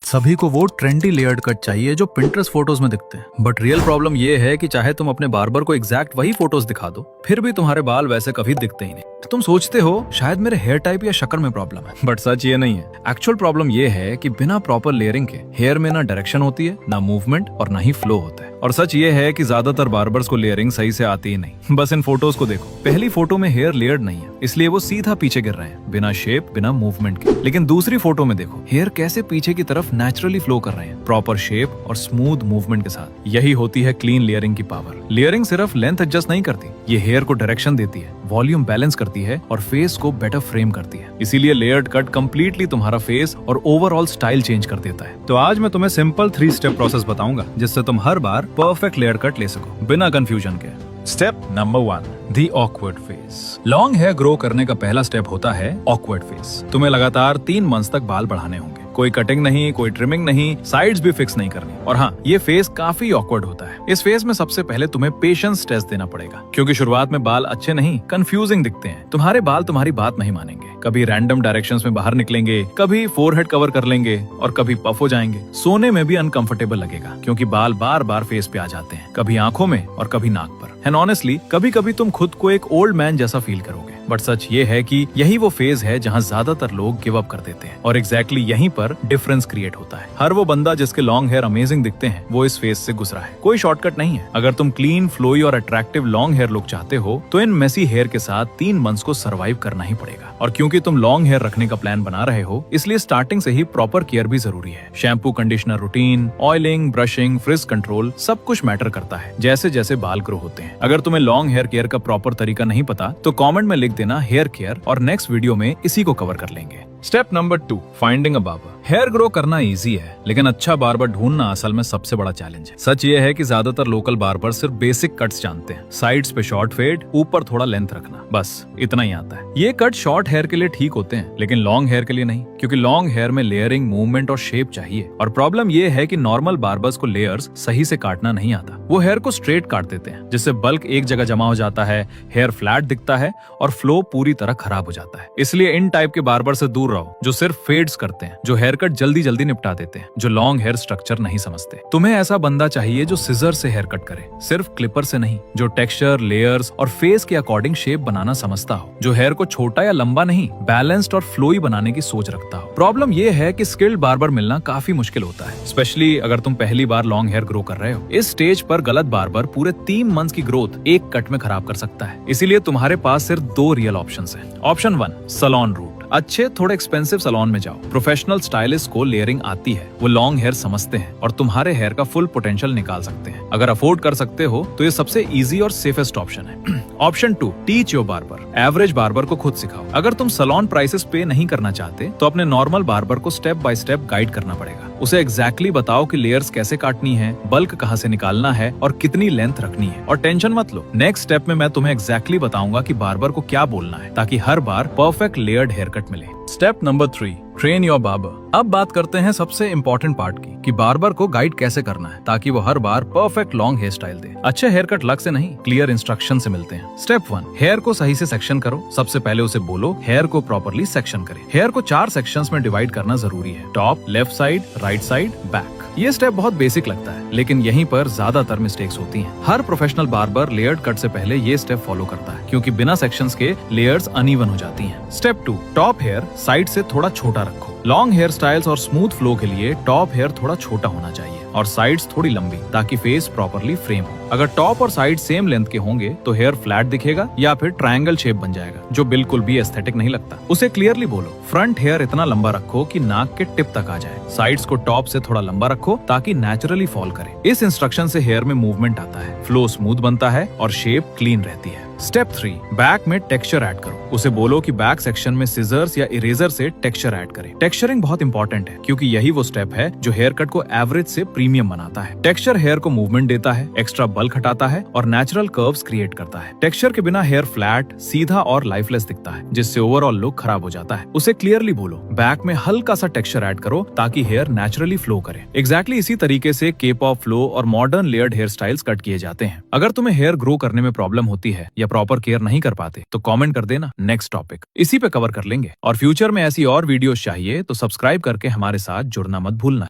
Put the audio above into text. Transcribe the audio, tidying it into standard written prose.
सभी को वो ट्रेंडी लेयर्ड कट चाहिए जो पिंटरेस्ट फोटोज में दिखते हैं, बट रियल प्रॉब्लम ये है कि चाहे तुम अपने बार्बर को एग्जैक्ट वही फोटोज दिखा दो, फिर भी तुम्हारे बाल वैसे कभी दिखते ही नहीं। तो तुम सोचते हो शायद मेरे हेयर टाइप या शक्ल में प्रॉब्लम है, बट सच ये नहीं है। एक्चुअल प्रॉब्लम ये है कि बिना प्रॉपर लेयरिंग के हेयर में ना डायरेक्शन होती है, ना मूवमेंट और ना ही फ्लो होता है। और सच ये है कि ज्यादातर बार्बर्स को लेयरिंग सही से आती ही नहीं। बस इन फोटोज को देखो, पहली फोटो में हेयर लेयर्ड नहीं है, इसलिए वो सीधा पीछे गिर रहे हैं, बिना शेप बिना मूवमेंट के। लेकिन दूसरी फोटो में देखो, हेयर कैसे पीछे की तरफ नेचुरली फ्लो कर रहे हैं, प्रॉपर शेप और स्मूथ मूवमेंट के साथ। यही होती है क्लीन लेयरिंग की पावर। लेयरिंग सिर्फ लेंथ एडजस्ट नहीं करती, ये हेयर को डायरेक्शन देती है, वॉल्यूम बैलेंस करती है और फेस को बेटर फ्रेम करती है। इसीलिए लेयर्ड कट कंप्लीटली तुम्हारा फेस और ओवरऑल स्टाइल चेंज कर देता है। तो आज मैं तुम्हें सिंपल 3 स्टेप प्रोसेस बताऊंगा, जिससे तुम हर बार परफेक्ट लेयर कट ले सको बिना कंफ्यूजन के। Step number 1, the awkward phase. Long hair grow करने का पहला स्टेप होता है ऑकवर्ड फेस। तुम्हें लगातार 3 मंथ्स तक बाल बढ़ाने होंगे, कोई कटिंग नहीं, कोई ट्रिमिंग नहीं, साइड्स भी फिक्स नहीं करनी। और हाँ, ये फेस काफी ऑकवर्ड होता है। इस फेस में सबसे पहले तुम्हें पेशेंस टेस्ट देना पड़ेगा, क्योंकि शुरुआत में बाल अच्छे नहीं, कंफ्यूजिंग दिखते हैं। तुम्हारे बाल तुम्हारी बात नहीं मानेंगे, कभी रैंडम डायरेक्शंस में बाहर निकलेंगे, कभी फोरहेड कवर कर लेंगे और कभी पफ हो जाएंगे। सोने में भी अनकंफर्टेबल लगेगा, क्योंकि बाल बार बार फेस पे आ जाते हैं, कभी आंखों में और कभी नाक पर। एंड ऑनेस्टली कभी कभी तुम खुद को एक ओल्ड मैन जैसा फील करोगे। बट सच ये है कि यही वो फेज है जहाँ ज्यादातर लोग गिव अप कर देते हैं, और एग्जैक्टली यहीं पर डिफरेंस क्रिएट होता है। हर वो बंदा जिसके लॉन्ग हेयर अमेजिंग दिखते हैं, वो इस फेज से गुजरा है। कोई शॉर्टकट नहीं है। अगर तुम क्लीन, फ्लोई और अट्रैक्टिव लॉन्ग हेयर लुक चाहते हो, तो इन मेसी हेयर के साथ 3 मंथ्स को सर्वाइव करना ही पड़ेगा। और क्योंकि तुम लॉन्ग हेयर रखने का प्लान बना रहे हो, इसलिए स्टार्टिंग से ही प्रॉपर केयर भी जरूरी है। Shampoo, conditioner routine, oiling, brushing, fridge control, सब कुछ मैटर करता है जैसे जैसे बाल ग्रो होते हैं। अगर तुम्हें लॉन्ग हेयर केयर का प्रॉपर तरीका नहीं पता, तो कमेंट में लिख देना हेयर केयर, और नेक्स्ट वीडियो में इसी को कवर कर लेंगे। Step number 2, finding a barber. Hair grow करना इजी है, लेकिन अच्छा बार्बर ढूंढना असल में सबसे बड़ा चैलेंज है। सच ये है कि ज्यादातर लोकल बार्बर सिर्फ बेसिक कट्स जानते हैं। साइड्स पे शॉर्ट फेड, ऊपर थोड़ा लेंथ रखना, बस इतना ही आता है। ये कट शॉर्ट हेयर के लिए ठीक होते हैं, लेकिन लॉन्ग हेयर के लिए नहीं, क्योंकि लॉन्ग हेयर में लेयरिंग, मूवमेंट और शेप चाहिए। और प्रॉब्लम ये है कि नॉर्मल बार्बर्स को लेयर्स सही से काटना नहीं आता। वो हेयर को स्ट्रेट काट देते हैं, जिससे बल्क एक जगह जमा हो जाता है, हेयर फ्लैट दिखता है और फ्लो पूरी तरह खराब हो जाता है। इसलिए इन टाइप के बार्बर से दूर रहो, जो सिर्फ फेड्स करते हैं, जो हेयर कट जल्दी जल्दी निपटा देते हैं, जो लॉन्ग हेयर स्ट्रक्चर नहीं समझते। तुम्हें ऐसा बंदा चाहिए जो सिजर से हेयर कट करे, सिर्फ क्लिपर से नहीं, जो टेक्सचर, लेयर्स और फेस के अकॉर्डिंग शेप बनाना समझता हो, जो हेयर को छोटा या लंबा नहीं, बैलेंस्ड और फ्लोई बनाने की सोच रखता हो। प्रॉब्लम ये है कि स्किल्ड बार्बर मिलना काफी मुश्किल होता है, स्पेशली अगर तुम पहली बार लॉन्ग हेयर ग्रो कर रहे हो। इस स्टेज पर गलत बार्बर पूरे 3 मंथ्स की ग्रोथ एक कट में खराब कर सकता है। इसीलिए तुम्हारे पास सिर्फ 2 रियल ऑप्शंस हैं। Option 1, salon route. अच्छे थोड़े एक्सपेंसिव सैलून में जाओ। प्रोफेशनल स्टाइलिस्ट को लेयरिंग आती है, वो लॉन्ग हेयर समझते हैं और तुम्हारे हेयर का फुल पोटेंशियल निकाल सकते हैं। अगर अफोर्ड कर सकते हो तो ये सबसे इजी और सेफेस्ट ऑप्शन है। Option 2, teach your barber. Average barber को खुद सिखाओ। अगर तुम सैलून प्राइसेस पे नहीं करना चाहते, तो अपने नॉर्मल बार्बर को स्टेप बाय स्टेप गाइड करना पड़ेगा। उसे एग्जैक्टली बताओ कि लेयर्स कैसे काटनी है, बल्क कहाँ से निकालना है और कितनी लेंथ रखनी है। और टेंशन मत लो, नेक्स्ट स्टेप में मैं तुम्हें एग्जैक्टली बताऊंगा कि बार्बर को क्या बोलना है, ताकि हर बार परफेक्ट लेयर्ड हेयर कट मिले। Step number 3, train your barber. अब बात करते हैं सबसे इम्पोर्टेंट पार्ट की, कि बार्बर को गाइड कैसे करना है, ताकि वो हर बार परफेक्ट लॉन्ग हेयर स्टाइल दे। अच्छे हेयर कट लक से नहीं, क्लियर इंस्ट्रक्शन से मिलते हैं। स्टेप 1, हेयर को सही से सेक्शन करो। सबसे पहले उसे बोलो हेयर को प्रॉपर्ली सेक्शन करे। हेयर को 4 सेक्शंस में डिवाइड करना जरूरी है, top, left side, right side, back. ये स्टेप बहुत बेसिक लगता है, लेकिन यहीं पर ज्यादातर मिस्टेक्स होती हैं। हर प्रोफेशनल बार्बर लेयर्ड कट से पहले ये स्टेप फॉलो करता है, क्योंकि बिना सेक्शंस के लेयर्स अनइवन हो जाती हैं। स्टेप 2, टॉप हेयर साइड से थोड़ा छोटा रखो। लॉन्ग हेयर स्टाइल्स और स्मूथ फ्लो के लिए टॉप हेयर थोड़ा छोटा होना चाहिए और साइड्स थोड़ी लंबी, ताकि फेस प्रॉपर्ली फ्रेम हो। अगर टॉप और साइड सेम लेंथ के होंगे तो हेयर फ्लैट दिखेगा या फिर ट्रायंगल शेप बन जाएगा, जो बिल्कुल भी एस्थेटिक नहीं लगता। उसे क्लियरली बोलो, फ्रंट हेयर इतना लंबा रखो कि नाक के टिप तक आ जाए। साइड्स को टॉप से थोड़ा लंबा रखो ताकि नेचुरली फॉल करे। इस इंस्ट्रक्शन से हेयर में मूवमेंट आता है, फ्लो स्मूथ बनता है और शेप क्लीन रहती है। स्टेप 3, बैक में टेक्सचर ऐड करो। उसे बोलो कि बैक सेक्शन में सिजर्स या इरेजर से टेक्सचर ऐड करे। टेक्सचरिंग बहुत इंपॉर्टेंट है, क्योंकि यही वो स्टेप है जो हेयर कट को एवरेज से प्रीमियम बनाता है। टेक्सचर हेयर को मूवमेंट देता है, एक्स्ट्रा बल्क हटाता है और नेचुरल कर्व्स क्रिएट करता है। टेक्सचर के बिना हेयर फ्लैट, सीधा और लाइफलेस दिखता है, जिससे ओवरऑल लुक खराब हो जाता है। उसे क्लियरली बोलो, बैक में हल्का सा टेक्सचर ऐड करो ताकि हेयर नेचुरली फ्लो करे। एग्जैक्टली इसी तरीके से केप ऑफ फ्लो और modern layered hair styles cut किए जाते हैं। अगर तुम्हें हेयर ग्रो करने में प्रॉब्लम होती है या प्रॉपर केयर नहीं कर पाते, तो कमेंट कर देना, नेक्स्ट टॉपिक इसी पे कवर कर लेंगे। और फ्यूचर में ऐसी और वीडियोस चाहिए तो सब्सक्राइब करके हमारे साथ जुड़ना मत भूलना।